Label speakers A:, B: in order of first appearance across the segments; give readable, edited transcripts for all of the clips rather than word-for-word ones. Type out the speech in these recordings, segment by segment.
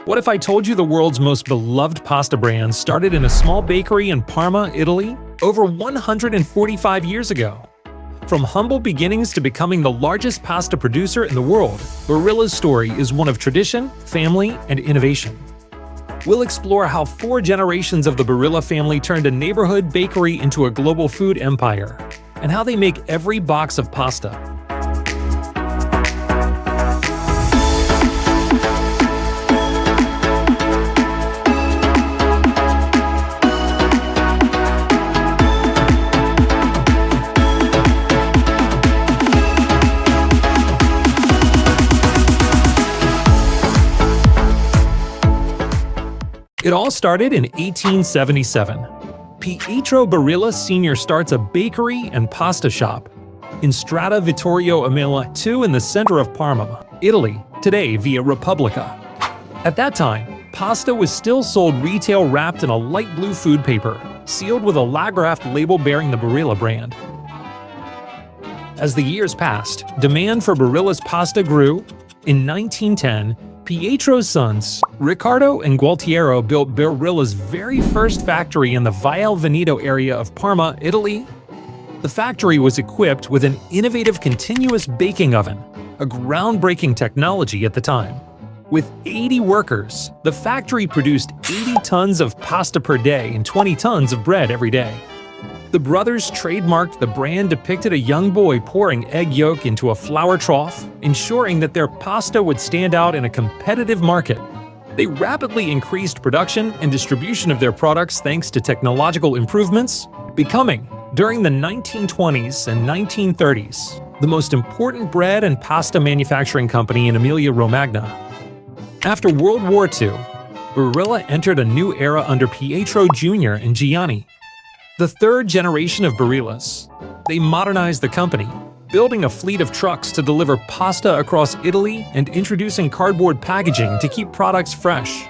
A: What if I told you the world's most beloved pasta brand started in a small bakery in Parma, Italy, over 145 years ago? From humble beginnings to becoming the largest pasta producer in the world, Barilla's story is one of tradition, family, and innovation. We'll explore how 4 generations of the Barilla family turned a neighborhood bakery into a global food empire, and how they make every box of pasta. It all started in 1877. Pietro Barilla Sr. starts a bakery and pasta shop in Strada Vittorio Emilia II in the center of Parma, Italy, today Via Repubblica. At that time, pasta was still sold retail wrapped in a light blue food paper, sealed with a Lagraft label bearing the Barilla brand. As the years passed, demand for Barilla's pasta grew. In 1910, Pietro's sons, Riccardo and Gualtiero, built Barilla's very first factory in the Via Veneto area of Parma, Italy. The factory was equipped with an innovative continuous baking oven, a groundbreaking technology at the time. With 80 workers, the factory produced 80 tons of pasta per day and 20 tons of bread every day. The brothers trademarked the brand depicted a young boy pouring egg yolk into a flour trough, ensuring that their pasta would stand out in a competitive market. They rapidly increased production and distribution of their products thanks to technological improvements, becoming, during the 1920s and 1930s, the most important bread and pasta manufacturing company in Emilia-Romagna. After World War II, Barilla entered a new era under Pietro Jr. and Gianni, the third generation of Barillas. They modernized the company, building a fleet of trucks to deliver pasta across Italy and introducing cardboard packaging to keep products fresh.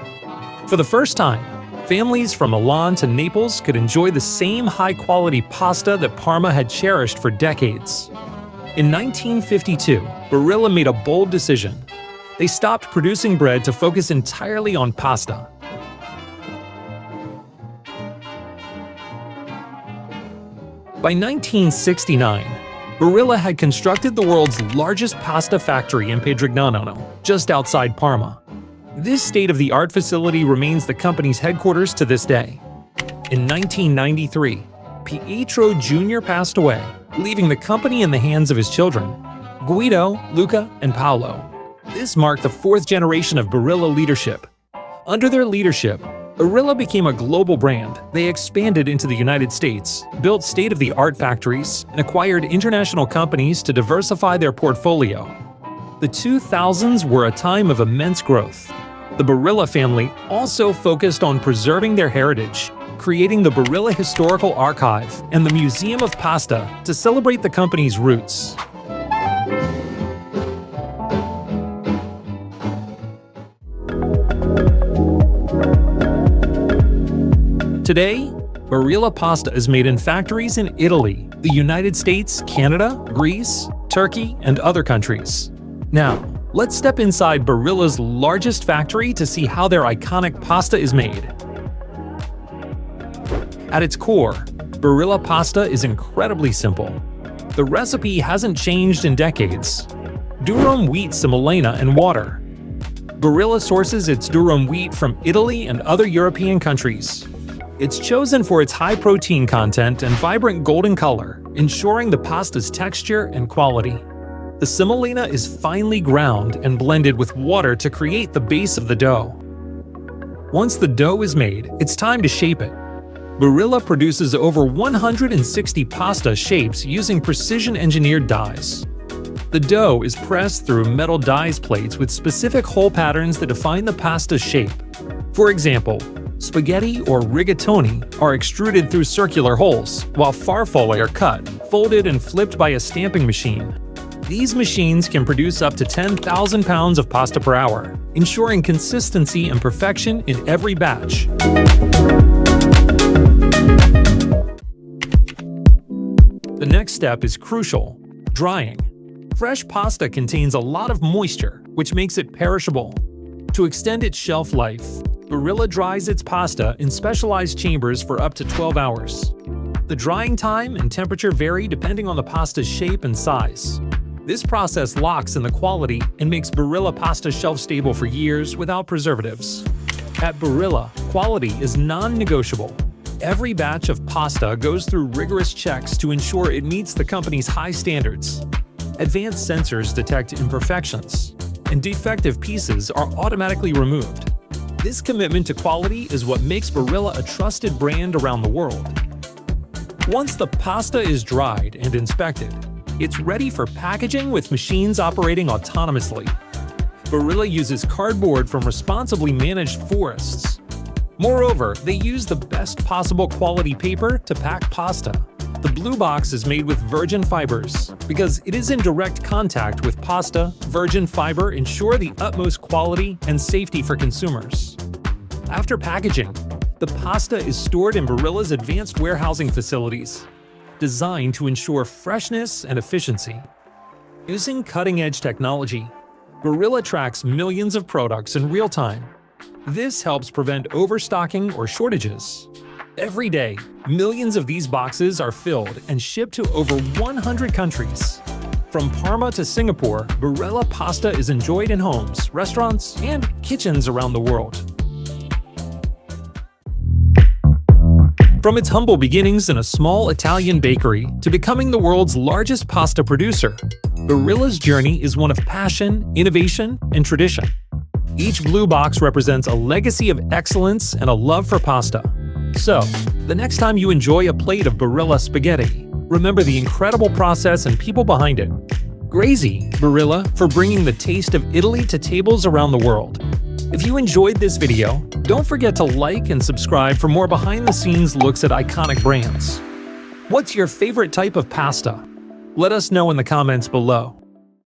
A: For the first time, families from Milan to Naples could enjoy the same high-quality pasta that Parma had cherished for decades. In 1952, Barilla made a bold decision. They stopped producing bread to focus entirely on pasta. By 1969, Barilla had constructed the world's largest pasta factory in Pedrignano, just outside Parma. This state-of-the-art facility remains the company's headquarters to this day. In 1993, Pietro Jr. passed away, leaving the company in the hands of his children, Guido, Luca, and Paolo. This marked the 4th generation of Barilla leadership. Under their leadership, Barilla became a global brand. They expanded into the United States, built state-of-the-art factories, and acquired international companies to diversify their portfolio. The 2000s were a time of immense growth. The Barilla family also focused on preserving their heritage, creating the Barilla Historical Archive and the Museum of Pasta to celebrate the company's roots. Today, Barilla pasta is made in factories in Italy, the United States, Canada, Greece, Turkey, and other countries. Now, let's step inside Barilla's largest factory to see how their iconic pasta is made. At its core, Barilla pasta is incredibly simple. The recipe hasn't changed in decades. Durum wheat semolina and water. Barilla sources its durum wheat from Italy and other European countries. It's chosen for its high protein content and vibrant golden color, ensuring the pasta's texture and quality. The semolina is finely ground and blended with water to create the base of the dough. Once the dough is made, it's time to shape it. Barilla produces over 160 pasta shapes using precision-engineered dies. The dough is pressed through metal dies plates with specific hole patterns that define the pasta's shape. For example, spaghetti or rigatoni are extruded through circular holes, while farfalle are cut, folded, and flipped by a stamping machine. These machines can produce up to 10,000 pounds of pasta per hour, ensuring consistency and perfection in every batch. The next step is crucial: drying. Fresh pasta contains a lot of moisture, which makes it perishable. To extend its shelf life, Barilla dries its pasta in specialized chambers for up to 12 hours. The drying time and temperature vary depending on the pasta's shape and size. This process locks in the quality and makes Barilla pasta shelf-stable for years without preservatives. At Barilla, quality is non-negotiable. Every batch of pasta goes through rigorous checks to ensure it meets the company's high standards. Advanced sensors detect imperfections, and defective pieces are automatically removed. This commitment to quality is what makes Barilla a trusted brand around the world. Once the pasta is dried and inspected, it's ready for packaging with machines operating autonomously. Barilla uses cardboard from responsibly managed forests. Moreover, they use the best possible quality paper to pack pasta. The blue box is made with virgin fibers. Because it is in direct contact with pasta, virgin fiber ensure the utmost quality and safety for consumers. After packaging, the pasta is stored in Barilla's advanced warehousing facilities, designed to ensure freshness and efficiency. Using cutting-edge technology, Barilla tracks millions of products in real time. This helps prevent overstocking or shortages. Every day, millions of these boxes are filled and shipped to over 100 countries. From Parma to Singapore, Barilla pasta is enjoyed in homes, restaurants, and kitchens around the world. From its humble beginnings in a small Italian bakery to becoming the world's largest pasta producer, Barilla's journey is one of passion, innovation, and tradition. Each blue box represents a legacy of excellence and a love for pasta. So, the next time you enjoy a plate of Barilla spaghetti, remember the incredible process and people behind it. Grazie, Barilla, for bringing the taste of Italy to tables around the world. If you enjoyed this video, don't forget to like and subscribe for more behind-the-scenes looks at iconic brands. What's your favorite type of pasta? Let us know in the comments below.